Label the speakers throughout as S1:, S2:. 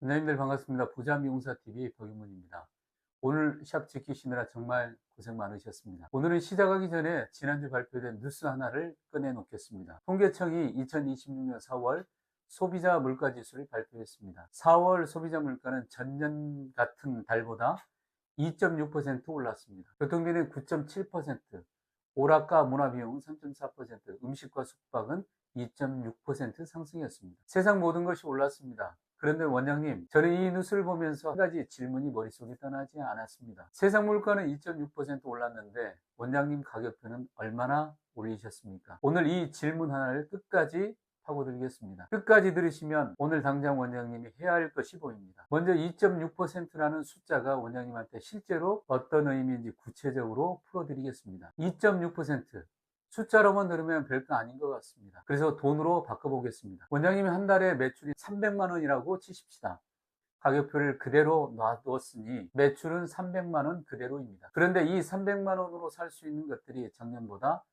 S1: 원장님들 반갑습니다. 부자미용사TV 박윤문입니다. 오늘 샵 지키시느라 정말 고생 많으셨습니다. 오늘은 시작하기 전에 지난주 발표된 뉴스 하나를 꺼내 놓겠습니다. 통계청이 2026년 4월 소비자 물가 지수를 발표했습니다. 4월 소비자 물가는 전년 같은 달보다 2.6% 올랐습니다. 교통비는 9.7%, 오락가 문화비용은 3.4%, 음식과 숙박은 2.6% 상승했습니다. 세상 모든 것이 올랐습니다. 그런데 원장님, 저는 이 뉴스를 보면서 한 가지 질문이 머릿속에 떠나지 않았습니다. 세상 물가는 2.6% 올랐는데 원장님 가격표는 얼마나 올리셨습니까? 오늘 이 질문 하나를 끝까지 파고들겠습니다. 끝까지 들으시면 오늘 당장 원장님이 해야 할 것이 보입니다. 먼저 2.6%라는 숫자가 원장님한테 실제로 어떤 의미인지 구체적으로 풀어드리겠습니다. 2.6%. 숫자로만 들으면 별거 아닌 것 같습니다. 그래서 돈으로 바꿔보겠습니다. 원장님이 한 달에 매출이 300만 원이라고 치십시다. 가격표를 그대로 놔두었으니 매출은 300만 원 그대로입니다. 그런데 이 300만 원으로 살 수 있는 것들이 작년보다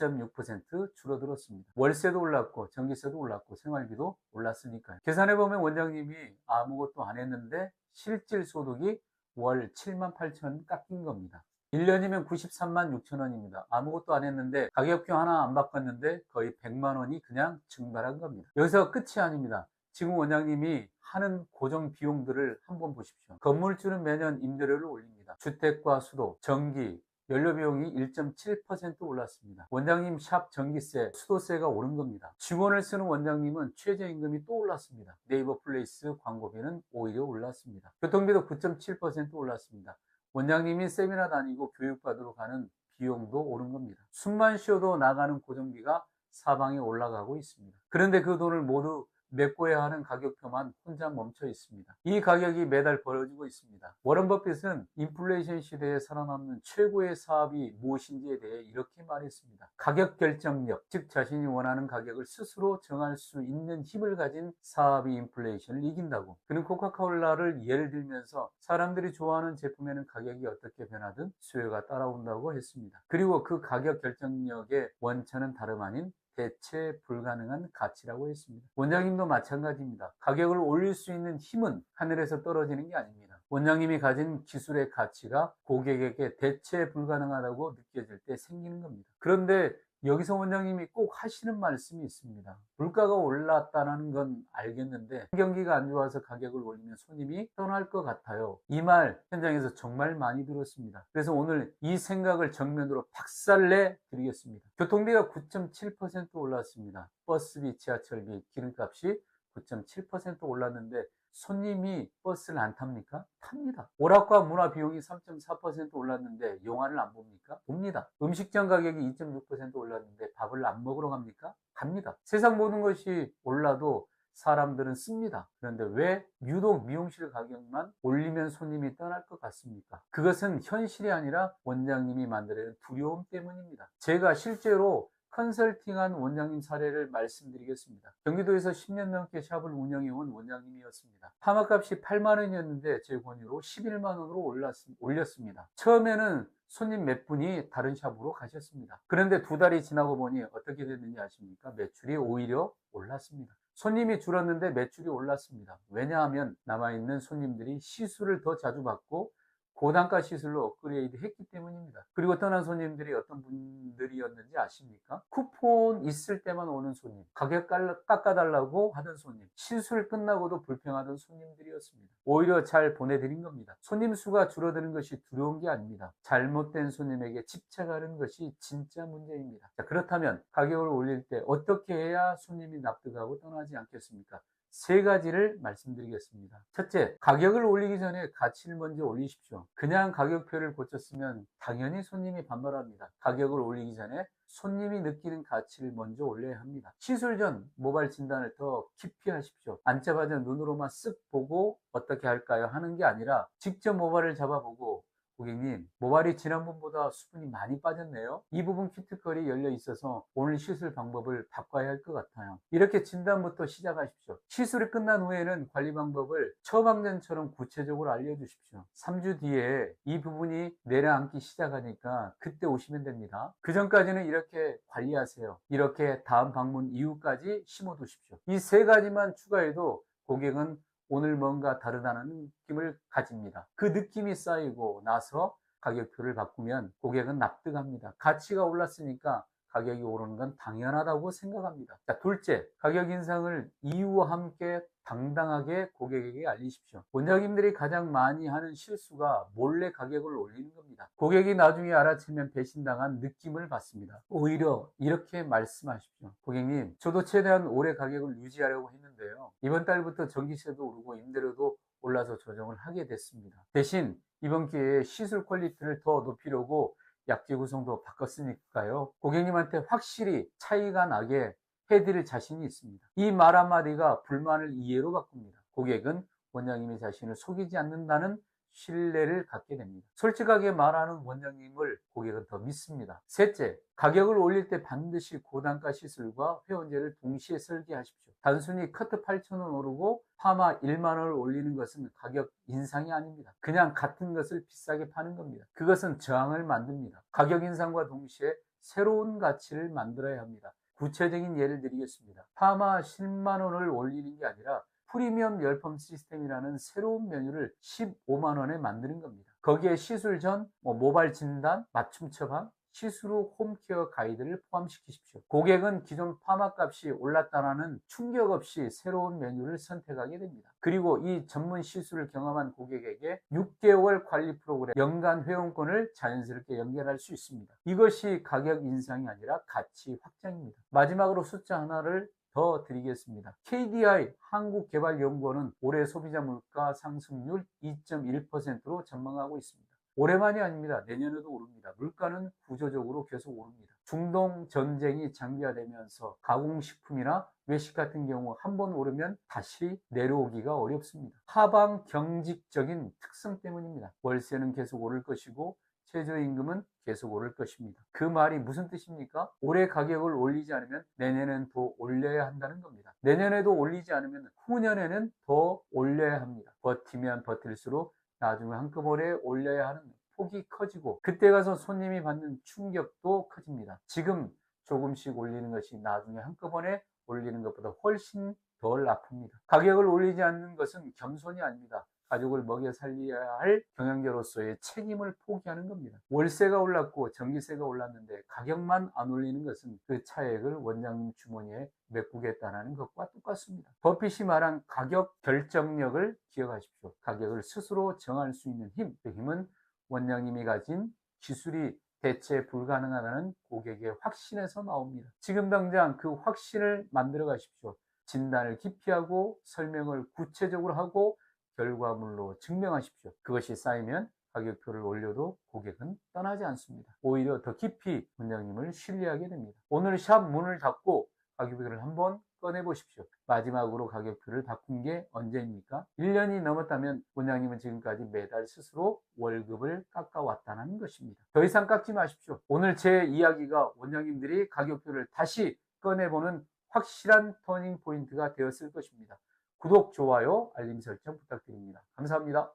S1: 2.6% 줄어들었습니다. 월세도 올랐고 전기세도 올랐고 생활비도 올랐으니까요. 계산해보면 원장님이 아무것도 안 했는데 실질 소득이 월 7만 8천 원 깎인 겁니다. 1년이면 93만 6천 원입니다. 아무것도 안 했는데 가격표 하나 안 바꿨는데 거의 100만 원이 그냥 증발한 겁니다. 여기서 끝이 아닙니다. 지금 원장님이 하는 고정 비용들을 한번 보십시오. 건물주는 매년 임대료를 올립니다. 주택과 수도, 전기, 연료비용이 1.7% 올랐습니다. 원장님 샵 전기세, 수도세가 오른 겁니다. 직원을 쓰는 원장님은 최저임금이 또 올랐습니다. 네이버 플레이스 광고비는 오히려 올랐습니다. 교통비도 9.7% 올랐습니다. 원장님이 세미나 다니고 교육받으러 가는 비용도 오른 겁니다. 숨만 쉬어도 나가는 고정비가 사방에 올라가고 있습니다. 그런데 그 돈을 모두 메꿔야 하는 가격표만 혼자 멈춰 있습니다. 이 가격이 매달 벌어지고 있습니다. 워런 버핏은 인플레이션 시대에 살아남는 최고의 사업이 무엇인지에 대해 이렇게 말했습니다. 가격 결정력, 즉 자신이 원하는 가격을 스스로 정할 수 있는 힘을 가진 사업이 인플레이션을 이긴다고. 그는 코카콜라를 예를 들면서 사람들이 좋아하는 제품에는 가격이 어떻게 변하든 수요가 따라온다고 했습니다. 그리고 그 가격 결정력의 원천은 다름 아닌 대체 불가능한 가치라고 했습니다. 원장님도 마찬가지입니다. 가격을 올릴 수 있는 힘은 하늘에서 떨어지는 게 아닙니다. 원장님이 가진 기술의 가치가 고객에게 대체 불가능하다고 느껴질 때 생기는 겁니다. 그런데 여기서 원장님이 꼭 하시는 말씀이 있습니다. 물가가 올랐다는 건 알겠는데 경기가 안 좋아서 가격을 올리면 손님이 떠날 것 같아요. 이 말 현장에서 정말 많이 들었습니다. 그래서 오늘 이 생각을 정면으로 박살내 드리겠습니다. 교통비가 9.7% 올랐습니다. 버스비, 지하철비, 기름값이 9.7% 올랐는데 손님이 버스를 안 탑니까? 탑니다. 오락과 문화 비용이 3.4% 올랐는데 영화를 안 봅니까? 봅니다. 음식점 가격이 2.6% 올랐는데 밥을 안 먹으러 갑니까? 갑니다. 세상 모든 것이 올라도 사람들은 씁니다. 그런데 왜 유독 미용실 가격만 올리면 손님이 떠날 것 같습니까? 그것은 현실이 아니라 원장님이 만들어낸 두려움 때문입니다. 제가 실제로 컨설팅한 원장님 사례를 말씀드리겠습니다. 경기도에서 10년 넘게 샵을 운영해온 원장님이었습니다. 파마값이 8만 원이었는데 제 권유로 11만 원으로 올렸습니다. 처음에는 손님 몇 분이 다른 샵으로 가셨습니다. 그런데 두 달이 지나고 보니 어떻게 됐는지 아십니까? 매출이 오히려 올랐습니다. 손님이 줄었는데 매출이 올랐습니다. 왜냐하면 남아있는 손님들이 시술을 더 자주 받고 고단가 시술로 업그레이드 했기 때문입니다. 그리고 떠난 손님들이 어떤 분들이었는지 아십니까? 쿠폰 있을 때만 오는 손님, 가격 깎아달라고 하던 손님, 시술 끝나고도 불평하던 손님들이었습니다. 오히려 잘 보내드린 겁니다. 손님 수가 줄어드는 것이 두려운 게 아닙니다. 잘못된 손님에게 집착하는 것이 진짜 문제입니다. 자, 그렇다면 가격을 올릴 때 어떻게 해야 손님이 납득하고 떠나지 않겠습니까? 세 가지를 말씀드리겠습니다. 첫째, 가격을 올리기 전에 가치를 먼저 올리십시오. 그냥 가격표를 고쳤으면 당연히 손님이 반발합니다. 가격을 올리기 전에 손님이 느끼는 가치를 먼저 올려야 합니다. 시술 전 모발 진단을 더 깊이 하십시오. 앉자마자 눈으로만 쓱 보고 어떻게 할까요? 하는 게 아니라 직접 모발을 잡아보고 고객님, 모발이 지난번보다 수분이 많이 빠졌네요. 이 부분 큐티클이 열려 있어서 오늘 시술 방법을 바꿔야 할 것 같아요. 이렇게 진단부터 시작하십시오. 시술이 끝난 후에는 관리 방법을 처방전처럼 구체적으로 알려주십시오. 3주 뒤에 이 부분이 내려앉기 시작하니까 그때 오시면 됩니다. 그 전까지는 이렇게 관리하세요. 이렇게 다음 방문 이후까지 심어두십시오. 이 세 가지만 추가해도 고객은 오늘 뭔가 다르다는 느낌을 가집니다. 그 느낌이 쌓이고 나서 가격표를 바꾸면 고객은 납득합니다. 가치가 올랐으니까 가격이 오르는 건 당연하다고 생각합니다. 자, 둘째, 가격 인상을 이유와 함께 당당하게 고객에게 알리십시오. 원장님들이 가장 많이 하는 실수가 몰래 가격을 올리는 겁니다. 고객이 나중에 알아채면 배신당한 느낌을 받습니다. 오히려 이렇게 말씀하십시오. 고객님, 저도 최대한 오래 가격을 유지하려고 했는데요. 이번 달부터 전기세도 오르고 임대료도 올라서 조정을 하게 됐습니다. 대신 이번 기회에 시술 퀄리티를 더 높이려고 약재 구성도 바꿨으니까요. 고객님한테 확실히 차이가 나게 해드릴 자신이 있습니다. 이 말 한마디가 불만을 이해로 바꿉니다. 고객은 원장님이 자신을 속이지 않는다는 신뢰를 갖게 됩니다. 솔직하게 말하는 원장님을 고객은 더 믿습니다. 셋째, 가격을 올릴 때 반드시 고단가 시술과 회원제를 동시에 설계하십시오. 단순히 커트 8,000원 오르고 파마 1만 원을 올리는 것은 가격 인상이 아닙니다. 그냥 같은 것을 비싸게 파는 겁니다. 그것은 저항을 만듭니다. 가격 인상과 동시에 새로운 가치를 만들어야 합니다. 구체적인 예를 드리겠습니다. 파마 10만 원을 올리는 게 아니라 프리미엄 열펌 시스템이라는 새로운 메뉴를 15만 원에 만드는 겁니다. 거기에 시술 전 모발 진단, 맞춤 처방, 시술 후 홈케어 가이드를 포함시키십시오. 고객은 기존 파마 값이 올랐다는 충격 없이 새로운 메뉴를 선택하게 됩니다. 그리고 이 전문 시술을 경험한 고객에게 6개월 관리 프로그램, 연간 회원권을 자연스럽게 연결할 수 있습니다. 이것이 가격 인상이 아니라 가치 확장입니다. 마지막으로 숫자 하나를 더 드리겠습니다. KDI 한국개발연구원은 올해 소비자 물가 상승률 2.1%로 전망하고 있습니다. 올해만이 아닙니다. 내년에도 오릅니다. 물가는 구조적으로 계속 오릅니다. 중동 전쟁이 장기화되면서 가공식품이나 외식 같은 경우 한 번 오르면 다시 내려오기가 어렵습니다. 하방 경직적인 특성 때문입니다. 월세는 계속 오를 것이고 최저임금은 계속 오를 것입니다. 그 말이 무슨 뜻입니까? 올해 가격을 올리지 않으면 내년엔 더 올려야 한다는 겁니다. 내년에도 올리지 않으면 후년에는 더 올려야 합니다. 버티면 버틸수록 나중에 한꺼번에 올려야 하는 폭이 커지고 그때 가서 손님이 받는 충격도 커집니다. 지금 조금씩 올리는 것이 나중에 한꺼번에 올리는 것보다 훨씬 덜 아픕니다. 가격을 올리지 않는 것은 겸손이 아닙니다. 가족을 먹여 살려야 할 경영자로서의 책임을 포기하는 겁니다. 월세가 올랐고 전기세가 올랐는데 가격만 안 올리는 것은 그 차액을 원장님 주머니에 메꾸겠다는 것과 똑같습니다. 버핏이 말한 가격 결정력을 기억하십시오. 가격을 스스로 정할 수 있는 힘, 그 힘은 원장님이 가진 기술이 대체 불가능하다는 고객의 확신에서 나옵니다. 지금 당장 그 확신을 만들어 가십시오. 진단을 깊이 하고 설명을 구체적으로 하고 결과물로 증명하십시오. 그것이 쌓이면 가격표를 올려도 고객은 떠나지 않습니다. 오히려 더 깊이 원장님을 신뢰하게 됩니다. 오늘 샵 문을 닫고 가격표를 한번 꺼내보십시오. 마지막으로 가격표를 바꾼 게 언제입니까? 1년이 넘었다면 원장님은 지금까지 매달 스스로 월급을 깎아왔다는 것입니다. 더 이상 깎지 마십시오. 오늘 제 이야기가 원장님들이 가격표를 다시 꺼내보는 확실한 터닝 포인트가 되었을 것입니다. 구독, 좋아요, 알림 설정 부탁드립니다. 감사합니다.